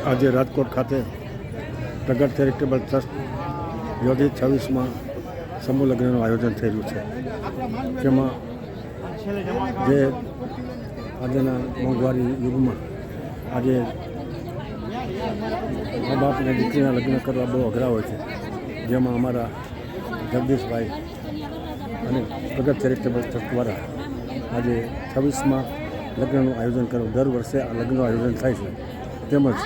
આજે રાજકોટ ખાતે પ્રગટ ચેરિટેબલ ટ્રસ્ટ યોજિત 26માં સમૂહ લગ્નનું આયોજન થઈ રહ્યું છે, જેમાં જે આજના મોંઘવારી યુગમાં આજે મા બાપને દીકરીના લગ્ન કરવા બહુ અઘરા હોય છે, જેમાં અમારા જગદીશભાઈ અને પ્રગટ ચેરિટેબલ ટ્રસ્ટ દ્વારા આજે 26માં લગ્નનું આયોજન કરવું. દર વર્ષે આ લગ્નનું આયોજન થાય છે, તેમજ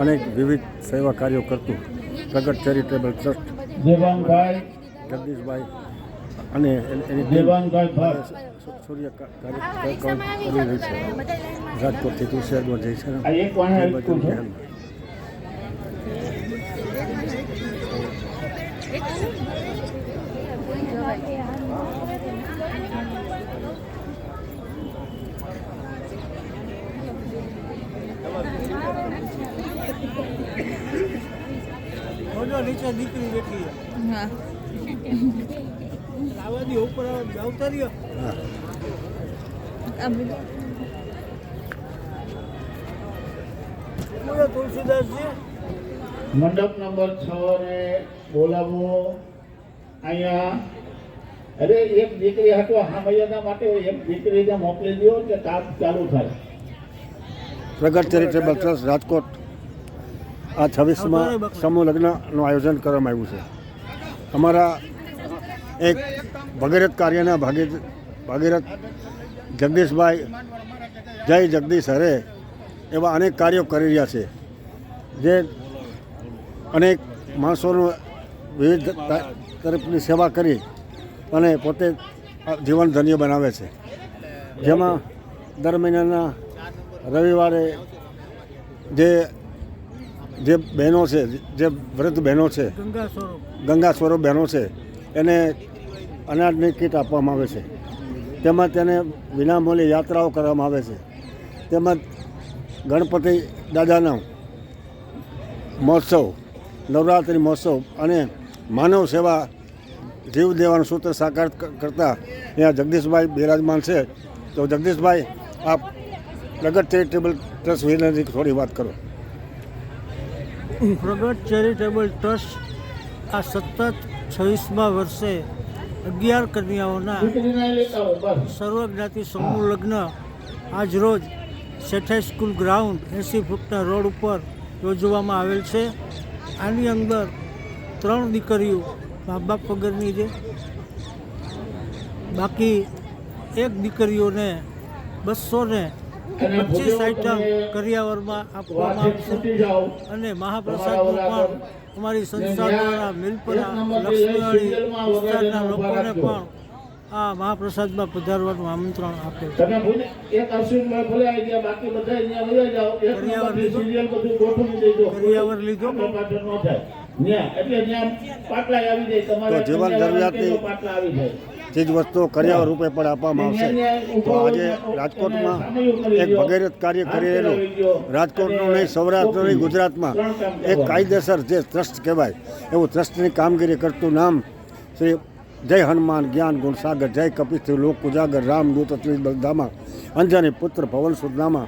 અનેક વિવિધ સેવા કાર્યો કરતું પ્રગટ ચેરિટેબલ ટ્રસ્ટ જગદીશભાઈ અને એની સૂર્ય કાર્ય કરી રહી છે. રાજકોટથી તુષારમાં જઈ છે. નીચે દીકરી બેઠી આવાદી ઉપર આવતા રહ્યો. તુલસીદાસજી મંડપ નંબર 6 ને બોલાવો અહીંયા. અરે એક દીકરી હતો હામૈયાના માટે એક દીકરીને મોકલી દો કે કામ ચાલુ થાય. પ્રગટ ચેરિટેબલ ટ્રસ્ટ રાજકોટ આ 26માં સમૂહ લગ્નનું આયોજન કરવામાં આવ્યું છે. અમારા એક ભગીરથ કાર્યના ભાગીરથ જગદીશભાઈ જય જગદીશ હરે એવા અનેક કાર્યો કરી રહ્યા છે, જે અનેક માણસોનું વિવિધ તરફની સેવા કરી અને પોતે જીવન ધન્ય બનાવે છે. જેમાં દર મહિનાના રવિવારે જે બહેનો છે, જે વૃદ્ધ બહેનો છે, ગંગા સ્વરૂપ બહેનો છે, એને અનાજની કીટ આપવામાં આવે છે. તેમજ તેને વિનામૂલ્યે યાત્રાઓ કરવામાં આવે છે. તેમજ ગણપતિ દાદાનો મહોત્સવ, નવરાત્રિ મહોત્સવ અને માનવ સેવા જીવ દેવાનું સૂત્ર સાકાર કરતા અહીંયા જગદીશભાઈ બિરાજમાન છે. તો જગદીશભાઈ, આપ પ્રગટ ચેરિટેબલ ટ્રસ્ટ વિશે થોડી વાત કરો. પ્રગટ ચેરિટેબલ ટ્રસ્ટ આ સતત 26મા વર્ષે 11 કન્યાઓના સર્વજ્ઞાતિ સમૂહ લગ્ન આજરોજ શેઠાઈ સ્કૂલ ગ્રાઉન્ડ 80 ફૂટના રોડ ઉપર યોજવામાં આવેલ છે. આની અંદર 3 દીકરીઓ મા બાપ વગરની છે, બાકી એક દીકરીઓને 225 આઈટમ કરિયાવરમાં આપવામાં આવશે અને મહાપ્રસાદનું પણ અમારી સંસ્થા દ્વારા મિલપરા લક્ષ્મીવાળી વિસ્તારના લોકોને પણ આ મહાપ્રસાદમાં પધારવાનું આમંત્રણ આપે છે. કરિયાવર લીધો તો જીવન જરૂરિયાતની ચીજ વસ્તુઓ કરિયાવર રૂપે પણ આપવામાં આવશે. તો આજે રાજકોટમાં એક ભગીરથ કાર્ય કરી રહેલું, રાજકોટનું નહીં, સૌરાષ્ટ્રનું નહીં, ગુજરાતમાં એક કાયદેસર જે ટ્રસ્ટ કહેવાય એવું ટ્રસ્ટની કામગીરી કરતું નામ શ્રી જય હનુમાન જ્ઞાન ગુણ સાગર, જય કપિસ્થી લોક ઉજાગર, રામદૂત અતુલિત બલધામા, અંજની પુત્ર પવન સુદામા,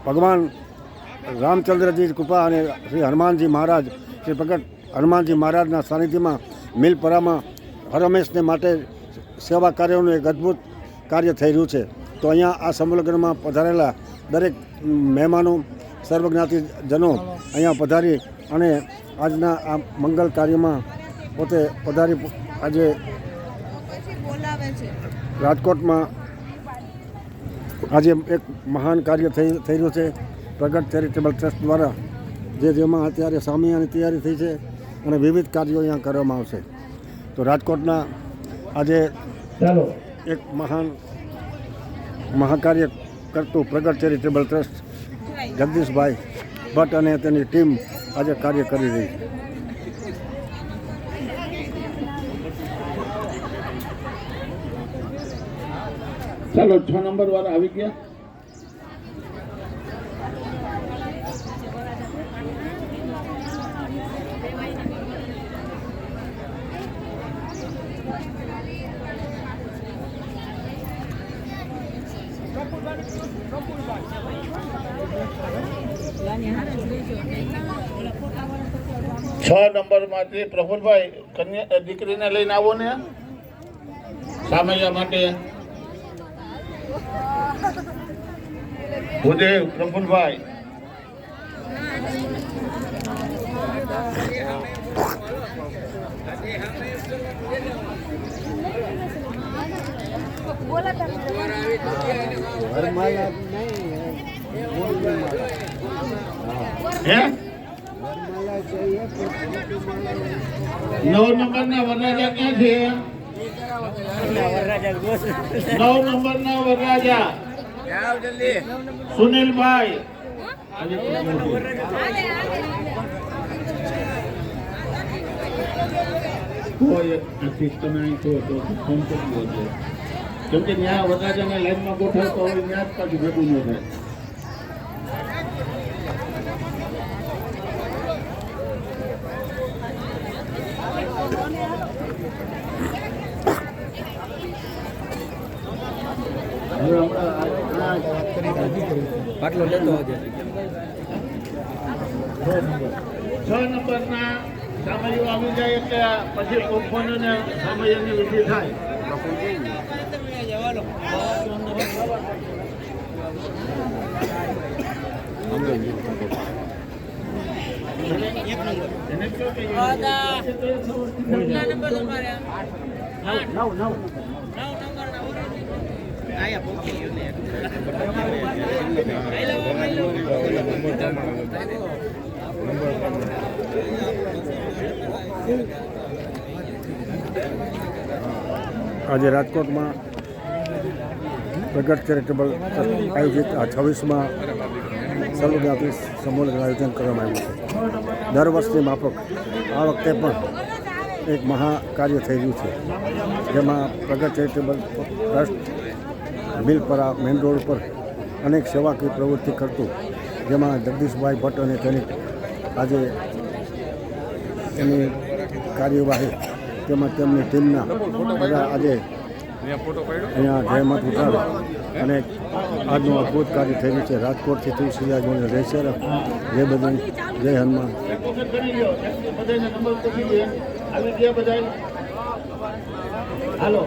ભગવાન રામચંદ્રજી કૃપા અને શ્રી હનુમાનજી મહારાજ, શ્રી પ્રગટ હનુમાનજી મહારાજના સાનિધ્યમાં મિલપરામાં હરમેશને માટે સેવા કાર્યોનું એક અદ્ભુત કાર્ય થઈ રહ્યું છે. તો અહીંયા આ સમૂહ લગ્નમાં પધારેલા દરેક મહેમાનો, સર્વજ્ઞાતિજનો અહીંયા પધારી અને આજના આ મંગલ કાર્યમાં પોતે પધારી આજે રાજકોટમાં આજે એક મહાન કાર્ય થઈ રહ્યું છે પ્રગટ ચેરિટેબલ ટ્રસ્ટ દ્વારા, જેમાં અત્યારે સામિયાની તૈયારી થઈ છે અને વિવિધ કાર્યો અહીંયા કરવામાં આવશે. તો રાજકોટના આજે એક મહાકાર્ય કરતું પ્રગટ ચેરિટેબલ ટ્રસ્ટ જગદીશભાઈ ભટ્ટ અને તેની ટીમ આજે કાર્ય કરી રહી છે. ચાલો 6 નંબર વાળા આવી ગયા. છ નંબરમાંથી પ્રફુલભાઈ કન્યા દીકરીને લઈને આવો ને સામૈયા માટે ભૂદેવ પ્રફુલભાઈ હે 9 નંબરના વરરાજા ક્યાં છે 9 નંબરના વરરાજા સુનિલભાઈ કોઈ સિસ્ટમ અહીં તો ફોન કરી દો કેમ કે ત્યાં વરરાજાને લાઈનમાં ગોઠવતો હોય ત્યાં જ પાછું ભેગું ન થાય પાટલો લેતો આજે 6 નંબરના સામૈયો આવી જાય એટલે પછી કોમ્પાઉન્ડને સામૈયાની વિધિ થાય આજે રાજકોટમાં પ્રગટ ચેરિટેબલ આયોજિત આ 26માં સર્વજ્ઞાતિ સંમેલનનું આયોજન કરવામાં આવ્યું છે. દર વર્ષની માફક આ વખતે પણ એક મહાકાર્ય થઈ રહ્યું છે, જેમાં પ્રગટ ચેરિટેબલ ટ્રસ્ટ બિલપરા મેઇન રોડ પર અનેક સેવાકીય પ્રવૃત્તિ કરતું, જેમાં જગદીશભાઈ ભટ્ટ અને તેની આજે એની કાર્યવાહી તેમજ તેમની ટીમના બધા આજે અહીંયા જહેમત ઉઠાવે અને આજનું અદ્ભુત કાર્ય થયેલું છે. રાજકોટથી તુલસીદાસ જોડે રહેશે જય બજરંગ, જય હનુમાન. હાલો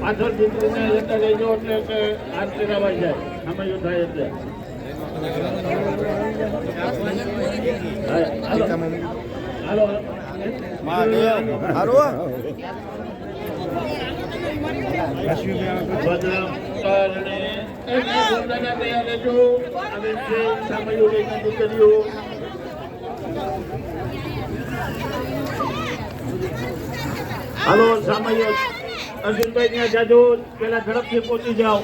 પાછળ દીકરીને લેતા જઈજો એટલે કે હાથ ફેરવાઈ જાય સામૈયું થાય એટલે હાલો ભદ્રમ કારણે સામૈયું લઈને દીકરીઓ હાલો સામૈયો અર્જુનભાઈ ત્યાં જાજો પેલા ઝડપથી પહોંચી જાઓ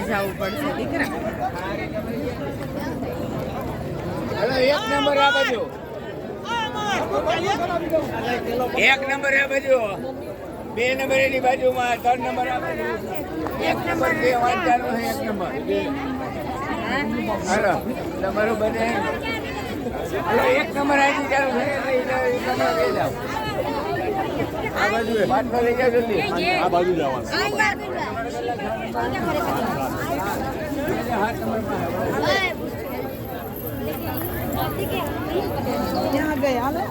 જવું પડશે દીકરા. એક નંબર આ બાજુ, એક નંબર આ બાજુ, 2 નંબર એની બાજુમાં, 3 નંબર આ બાજુ, 1 નંબર 2 વાંચવાનું છે, 1 નંબર હાલો તમારું બને હાલો 1 નંબર આવી ચાલુ છે આ બાજુ પાટલો લઈ જાવ જલ્દી, આ બાજુ જવાનું ત્યાં ગયા હાલો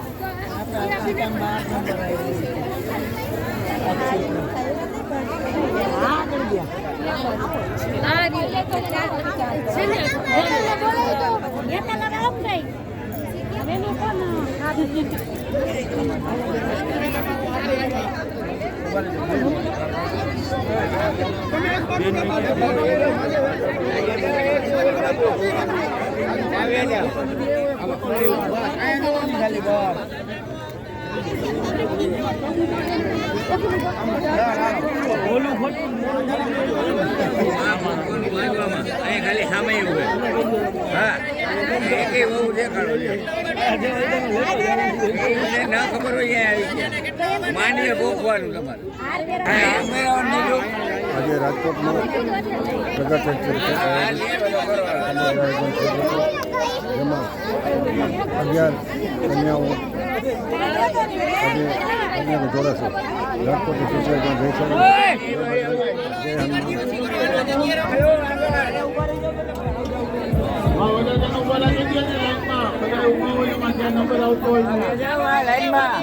ખાલી સામે હા બહુ દેખાડો છે ના ખબર હોય માનીએ ગોખવાનું તમારે. આજે રાજકોટમાં પ્રગટ આયોજન થયું હતું જેમાં 11 કન્યાઓ કન્યાને જોડાશે. રાજકોટની સોસાયટીમાં જયસર જય નંબર આવતો હોય લાઈનમાં